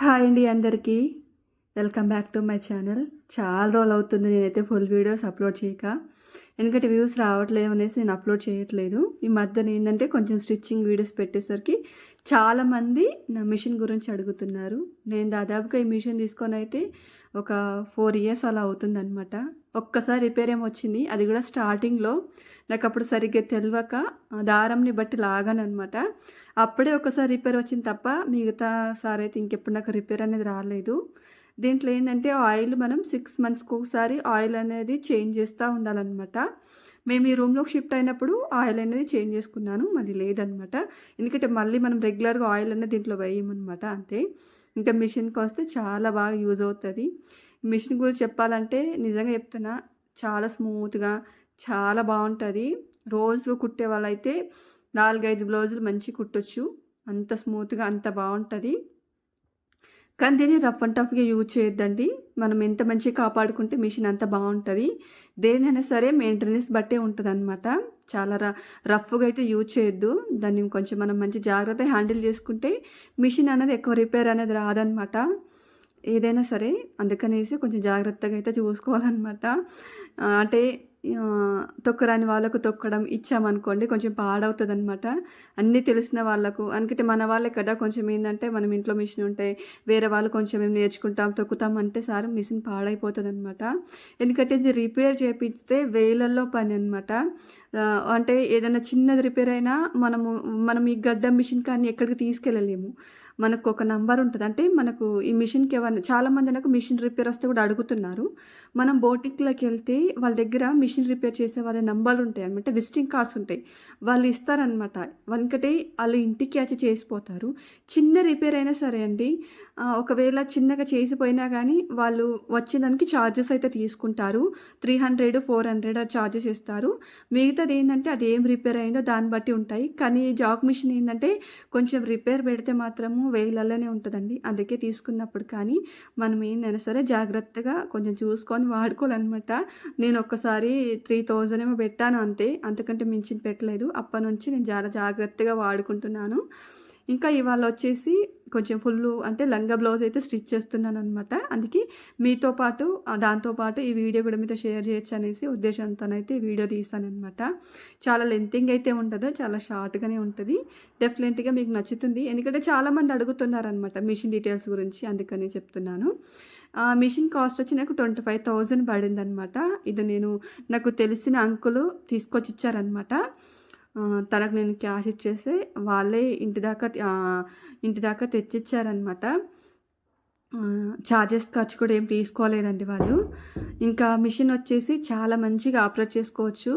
Hi అండి అందరికీ. Welcome back to my channel. చాలా రోజులు అవుతుంది నేనైతే ఫుల్ వీడియోస్ అప్లోడ్ చేయక. ఎందుకంటే వ్యూస్ రావట్లేదు అనేసి నేను అప్లోడ్ చేయట్లేదు. ఈ మధ్యన ఏంటంటే కొంచెం స్టిచ్చింగ్ వీడియోస్ పెట్టేసరికి చాలామంది నా మిషన్ గురించి అడుగుతున్నారు. నేను దాదాపుగా ఈ మిషన్ తీసుకొని అయితే ఒక 4 ఇయర్స్ అలా అవుతుందనమాట. ఒక్కసారి రిపేర్ ఏమొచ్చింది, అది కూడా స్టార్టింగ్లో నాకు అప్పుడు సరిగ్గా తెలియక దారంని బట్టి లాగానమాట. అప్పుడే ఒకసారి రిపేర్ వచ్చింది తప్ప మిగతా సారి అయితే ఇంకెప్పుడు నాకు రిపేర్ అనేది రాలేదు. దీంట్లో ఏంటంటే ఆయిల్ మనం 6 మంత్స్కి ఒకసారి ఆయిల్ అనేది చేంజ్ చేస్తూ ఉండాలన్నమాట. మేము ఈ రూమ్లోకి షిఫ్ట్ అయినప్పుడు ఆయిల్ అనేది చేంజ్ చేసుకున్నాను, మళ్ళీ లేదనమాట. ఎందుకంటే మళ్ళీ మనం రెగ్యులర్గా ఆయిల్ అనేది దీంట్లో వేయమన్నమాట, అంతే. ఇంకా మిషన్కి వస్తే చాలా బాగా యూజ్ అవుతుంది. మిషన్ గురించి చెప్పాలంటే నిజంగా చెప్తున్నా, చాలా స్మూత్గా చాలా బాగుంటుంది. రోజు కుట్టే వాళ్ళైతే 4-5 బ్లౌజులు మంచి కుట్టొచ్చు, అంత స్మూత్గా అంత బాగుంటుంది. కానీ దీన్ని రఫ్ అండ్ టఫ్గా యూజ్ చేయొద్దండి. మనం ఎంత మంచిగా కాపాడుకుంటే మిషన్ అంత బాగుంటుంది. దేనైనా సరే మెయింటెనెన్స్ బట్టే ఉంటుందన్నమాట. చాలా రఫ్గా అయితే యూజ్ చేయొద్దు. దాన్ని కొంచెం మనం మంచి జాగ్రత్తగా హ్యాండిల్ చేసుకుంటే మిషన్ అనేది ఎక్కువ రిపేర్ అనేది రాదనమాట. ఏదైనా సరే అందుకనేసి కొంచెం జాగ్రత్తగా అయితే చూసుకోవాలన్నమాట. అంటే తొక్కరాని వాళ్ళకు తొక్కడం ఇచ్చామనుకోండి కొంచెం పాడవుతుందనమాట. అన్నీ తెలిసిన వాళ్ళకు, అందుకంటే మన వాళ్ళే కదా, కొంచెం ఏంటంటే మనం ఇంట్లో మిషన్ ఉంటే వేరే వాళ్ళు కొంచెం మేము నేర్చుకుంటాం తొక్కుతాం అంటే సార్ మిషన్ పాడైపోతుందనమాట. ఎందుకంటే ఇది రిపేర్ చేపిస్తే వేలల్లో పని అనమాట. అంటే ఏదైనా చిన్నది రిపేర్ అయినా మనం ఈ గడ్డ మిషన్ కానీ ఎక్కడికి తీసుకెళ్ళలేము. మనకు ఒక నంబర్ ఉంటుంది. అంటే మనకు ఈ మిషన్కి ఏమన్నా చాలామంది నాకు మిషన్ రిపేర్ వస్తే కూడా అడుగుతున్నారు. మనం బోటిక్లోకి వెళ్తే వాళ్ళ దగ్గర మిషన్ రిపేర్ చేసే వాళ్ళ నంబర్లు ఉంటాయి అనమాట, విజిటింగ్ కార్డ్స్ ఉంటాయి. వాళ్ళు ఇస్తారనమాట. ఎందుకంటే వాళ్ళు ఇంటికి వచ్చి చేసిపోతారు. చిన్న రిపేర్ అయినా సరే అండి, ఒకవేళ చిన్నగా చేసిపోయినా కానీ వాళ్ళు వచ్చేదానికి ఛార్జెస్ అయితే తీసుకుంటారు. 300, 400 ఛార్జెస్ ఇస్తారు. మిగతాది ఏంటంటే అది ఏం రిపేర్ అయిందో దాన్ని బట్టి ఉంటాయి. కానీ జాక్ మిషన్ ఏంటంటే కొంచెం రిపేర్ పెడితే మాత్రము వేలల్లోనే ఉంటుందండి. అందుకే తీసుకున్నప్పుడు కానీ మనం ఏందైనా సరే జాగ్రత్తగా కొంచెం చూసుకొని వాడుకోవాలన్నమాట. నేను ఒక్కసారి 3000 ఏమో పెట్టాను అంతే, అంతకంటే మించి పెట్టలేదు. అప్పటి నుంచి నేను చాలా జాగ్రత్తగా వాడుకుంటున్నాను. ఇంకా ఇవాళ వచ్చేసి కొంచెం ఫుల్లు అంటే లంగా బ్లౌజ్ అయితే స్టిచ్ చేస్తున్నానమాట. అందుకే మీతో పాటు దాంతో పాటు ఈ వీడియో కూడా మీతో షేర్ చేయొచ్చు అనేసి ఉద్దేశంతోనైతే ఈ వీడియో తీసానమాట. చాలా లెంతింగ్ అయితే ఉండదు, చాలా షార్ట్గానే ఉంటుంది. డెఫినెట్గా మీకు నచ్చుతుంది, ఎందుకంటే చాలామంది అడుగుతున్నారనమాట మిషన్ డీటెయిల్స్ గురించి, అందుకని చెప్తున్నాను. మిషన్ కాస్ట్ వచ్చి నాకు 25,000 పడిందనమాట. ఇది నాకు తెలిసిన అంకులు తీసుకొచ్చి ఇచ్చారనమాట. తనకు నేను క్యాష్ ఇచ్చేస్తే వాళ్ళే ఇంటి దాకా తెచ్చిచ్చారనమాట. ఛార్జెస్ ఖర్చు కూడా ఏం తీసుకోలేదండి వాళ్ళు. ఇంకా మిషన్ వచ్చేసి చాలా మంచిగా ఆపరేట్ చేసుకోవచ్చు.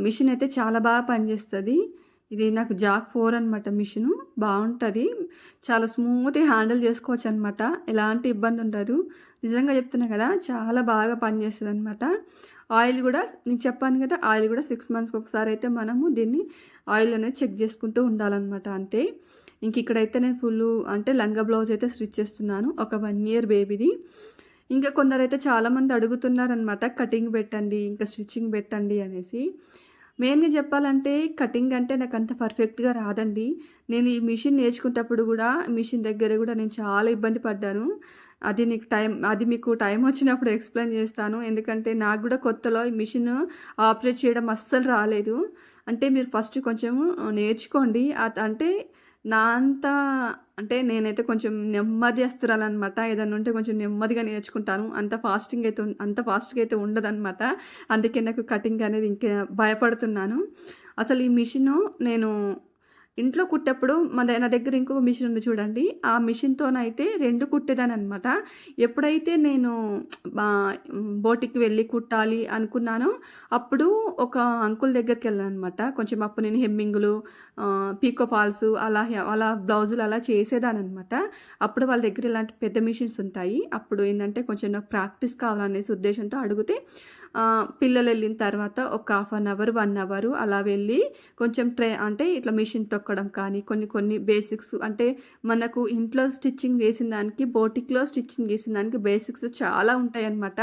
మిషన్ అయితే చాలా బాగా పనిచేస్తుంది. ఇది నాకు జాక్ 4 అనమాట మిషను. బాగుంటుంది, చాలా స్మూత్గా హ్యాండిల్ చేసుకోవచ్చు అనమాట. ఎలాంటి ఇబ్బంది ఉండదు. నిజంగా చెప్తున్నా కదా, చాలా బాగా పనిచేస్తుంది అనమాట. ఆయిల్ కూడా నేను చెప్పాను కదా, ఆయిల్ కూడా 6 మంత్స్కి ఒకసారి అయితే మనము దీన్ని ఆయిల్ అనేది చెక్ చేసుకుంటూ ఉండాలన్నమాట, అంతే. ఇంక ఇక్కడైతే నేను ఫుల్ అంటే లంగా బ్లౌజ్ అయితే స్టిచ్ చేస్తున్నాను, ఒక 1 ఇయర్ బేబీది. ఇంకా కొందరైతే చాలామంది అడుగుతున్నారనమాట, కటింగ్ పెట్టండి ఇంకా స్టిచ్చింగ్ పెట్టండి అనేసి. మెయిన్గా చెప్పాలంటే కటింగ్ అంటే నాకు అంత పర్ఫెక్ట్గా రాదండి. నేను ఈ మిషన్ నేర్చుకునేటప్పుడు కూడా మిషన్ దగ్గర కూడా నేను చాలా ఇబ్బంది పడ్డాను. అది మీకు టైం వచ్చినప్పుడు ఎక్స్ప్లెయిన్ చేస్తాను. ఎందుకంటే నాకు కూడా కొత్తలో ఈ మిషన్ ఆపరేట్ చేయడం అస్సలు రాలేదు. అంటే మీరు ఫస్ట్ కొంచెం నేర్చుకోండి. అంటే నా అంత అంటే నేనైతే కొంచెం నెమ్మదిస్తురాలనమాట. ఏదన్నా ఉంటే కొంచెం నెమ్మదిగా నేర్చుకుంటాను. అంత ఫాస్ట్‌గా అయితే ఉండదనమాట. అందుకే నాకు కటింగ్ అనేది ఇంకా భయపడుతున్నాను. అసలు ఈ మిషను నేను ఇంట్లో కుట్టేప్పుడు నా దగ్గర ఇంకొక మిషన్ ఉంది చూడండి. ఆ మిషన్‌తోనైతే 2 కుట్టేదాన్ననమాట. ఎప్పుడైతే నేను బోటిక్‌కి వెళ్ళి కుట్టాలి అనుకున్నానో అప్పుడు ఒక అంకుల్ దగ్గరికెళ్ళాననమాట. కొంచెం అప్పుడు నేను హెమ్మింగులు, పీకో ఫాల్స్ అలా బ్లౌజులు అలా చేసేదాన్ననమాట. అప్పుడు వాళ్ళ దగ్గర ఇలాంటి పెద్ద మిషన్స్ ఉంటాయి. అప్పుడు ఏందంటే కొంచెం నాకు ప్రాక్టీస్ కావాలనేసి ఉద్దేశంతో అడిగితే పిల్లలు వెళ్ళిన తర్వాత ఒక హాఫ్ అన్ అవర్ 1 అవర్ అలా వెళ్ళి కొంచెం అంటే ఇట్లా మిషన్ తొక్కడం కానీ కొన్ని కొన్ని బేసిక్స్ అంటే మనకు ఇంట్లో స్టిచ్చింగ్ చేసిన దానికి బోటిక్లో స్టిచ్చింగ్ చేసిన దానికి బేసిక్స్ చాలా ఉంటాయన్నమాట.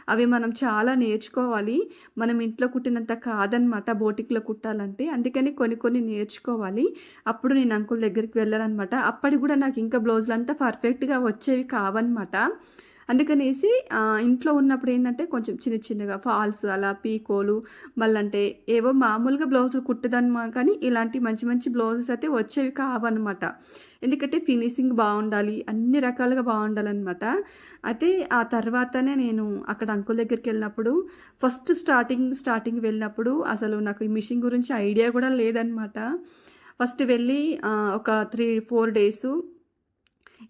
అవి మనం చాలా నేర్చుకోవాలి. మనం ఇంట్లో కుట్టినంత కాదనమాట బోటిక్లో కుట్టాలంటే. అందుకని కొన్ని కొన్ని నేర్చుకోవాలి. అప్పుడు నేను అంకుల్ దగ్గరికి వెళ్ళాననమాట. అప్పటికి కూడా నాకు ఇంకా బ్లౌజులంతా పర్ఫెక్ట్‌గా వచ్చేవి కావనమాట. అందుకనేసి ఇంట్లో ఉన్నప్పుడు ఏందంటే కొంచెం చిన్న చిన్నగా ఫాల్స్ అలా పీకోలు మళ్ళంటే ఏవో మామూలుగా బ్లౌజులు కుట్టేదాన్ని కానీ ఇలాంటి మంచి మంచి బ్లౌజెస్ అయితే వచ్చేవి కావనమాట. ఎందుకంటే ఫినిషింగ్ బావుండాలి. అన్ని రకాలుగా బావుండాలనమాట. అయితే ఆ తర్వాతనే నేను అక్కడ అంకుల్ దగ్గరికెళ్ళినప్పుడు ఫస్ట్ స్టార్టింగ్ వెళ్ళినప్పుడు అసలు నాకు ఈ మిషన్ గురించి ఐడియా గూడా లేదనమాట. ఫస్ట్ వెళ్ళి ఒక 3, 4 డేసు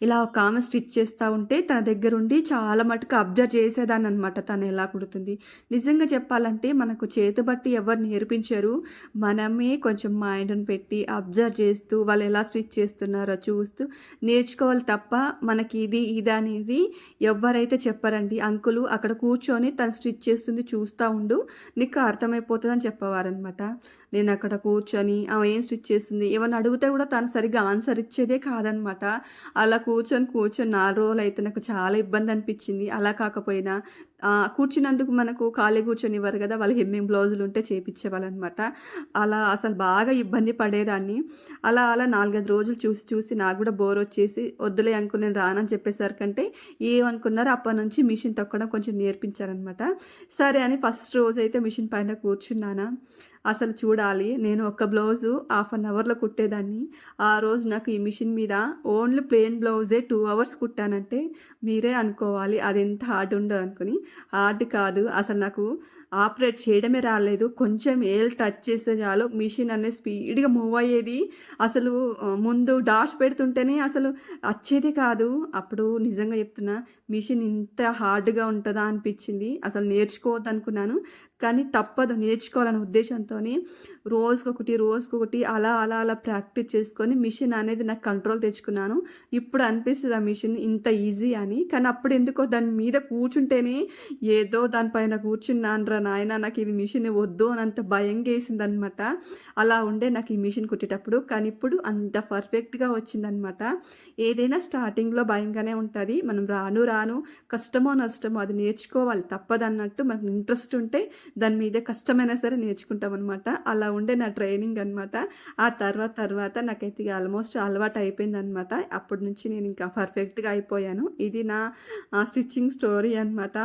ఇలా ఒకామె స్టిచ్ చేస్తా ఉంటే తన దగ్గరుండి చాలా మటుకు అబ్జర్వ్ చేసేదాన్ననమాట. తను ఎలా కుడుతుంది. నిజంగా చెప్పాలంటే మనకు చేతబట్టి ఎవరు నేర్పించరు. మనమే కొంచెం మైండ్‌ని పెట్టి అబ్జర్వ్ చేస్తూ వాళ్ళు ఎలా స్టిచ్ చేస్తున్నారో చూస్తూ నేర్చుకోవాలి తప్ప మనకి ఇది అనేది ఎవ్వరైతే చెప్పరండి. అంకులు అక్కడ కూర్చొని తను స్టిచ్ చేస్తుంది చూస్తా ఉండు. నీకు అర్థమైపోతదని చెప్పేవారనమాట. నేనక్కడ కూర్చొని ఆమె ఏం స్టిచ్ చేస్తుంది ఏమన్నా అడిగితే కూడా తను సరిగ్గా ఆన్సర్ ఇచ్చేదే కాదనమాట. అలా కూర్చొని 4 రోజులైతే నాకు చాలా ఇబ్బంది అనిపించింది. అలా కాకపోయినా కూర్చున్నందుకు మనకు ఖాళీ కూర్చొనివ్వరు కదా! వాళ్ళు హెమ్మింగ్ బ్లౌజులుంటే చేపిచ్చేవాళ్ళనమాట. అలా అసలు బాగా ఇబ్బంది పడేదాన్ని. అలా 4, 5 రోజులు చూసి నాకు కూడా బోరొచ్చేసి వద్దులే అంకుల్ నేను రానని చెప్పేసరికంటే ఏమనుకున్నారో అప్పటినుంచి మిషన్ తొక్కడం కొంచెం నేర్పించారనమాట. సరే అని ఫస్ట్ రోజైతే మిషన్ పైన కూర్చున్నానా, అసలు చూడాలి నేను ఒక బ్లౌజు హాఫ్ అన్ అవర్‌లో కుట్టేదాన్ని. ఆ రోజు నాకు ఈ మిషన్ మీద ఓన్లీ ప్లెయిన్ బ్లౌజే 2 అవర్స్ కుట్టానంటే మీరే అనుకోవాలి అదెంత హార్డ్ ఉందో అనుకుని. హార్డ్ కాదు అసలు నాకు ఆపరేట్ చేయడమే రాలేదు. కొంచెం ఏలు టచ్ చేస్తే చాలు మిషన్ అనేది స్పీడ్‌గా మూవ్ అయ్యేది. అసలు ముందు డాట్స్ పెడుతుంటేనే అసలు వచ్చేదే కాదు. అప్పుడు నిజంగా చెప్తున్నా మిషన్ ఇంత హార్డ్‌గా ఉంటదా అనిపించింది. అసలు నేర్చుకోవద్దనుకున్నాను. కానీ తప్పదు నేర్చుకోవాలనే ఉద్దేశంతోని రోజుకొకటి అలా ప్రాక్టీస్ చేసుకొని మిషన్ అనేది నాకు కంట్రోల్ తెచ్చుకున్నాను. ఇప్పుడు అనిపిస్తది ఆ మిషన్ ఇంత ఈజీ అని. కానీ అప్పుడు ఎందుకో దాని మీద కూర్చుంటేనే ఏదో దానిపైన కూర్చున్నానురా నాయనా నాకు ఇది మిషన్ వద్దు అనంత భయంగేసిందనమాట. అలా ఉండే నాకు ఈ మిషన్ కుట్టేటప్పుడు. కానీ ఇప్పుడు అంత పర్ఫెక్ట్‌గా వచ్చిందనమాట. ఏదైనా స్టార్టింగ్‌లో భయంగానే ఉంటది. మనం రాను కష్టమో నష్టమో అది నేర్చుకోవాలి తప్పదన్నట్టు మనకు ఇంట్రెస్ట్ ఉంటే దాని మీద కష్టమైనా సరే నేర్చుకుంటామనమాట. అలా ఉండే నా ట్రైనింగ్ అనమాట. ఆ తర్వాత నాకైతే ఇగ ఆల్మోస్ట్ అలవాటయిపోయిందనమాట. అప్పటి నుంచి నేను ఇంకా పర్ఫెక్ట్‌గా అయిపోయాను. ఇది నా స్టిచ్చింగ్ స్టోరీ అనమాట.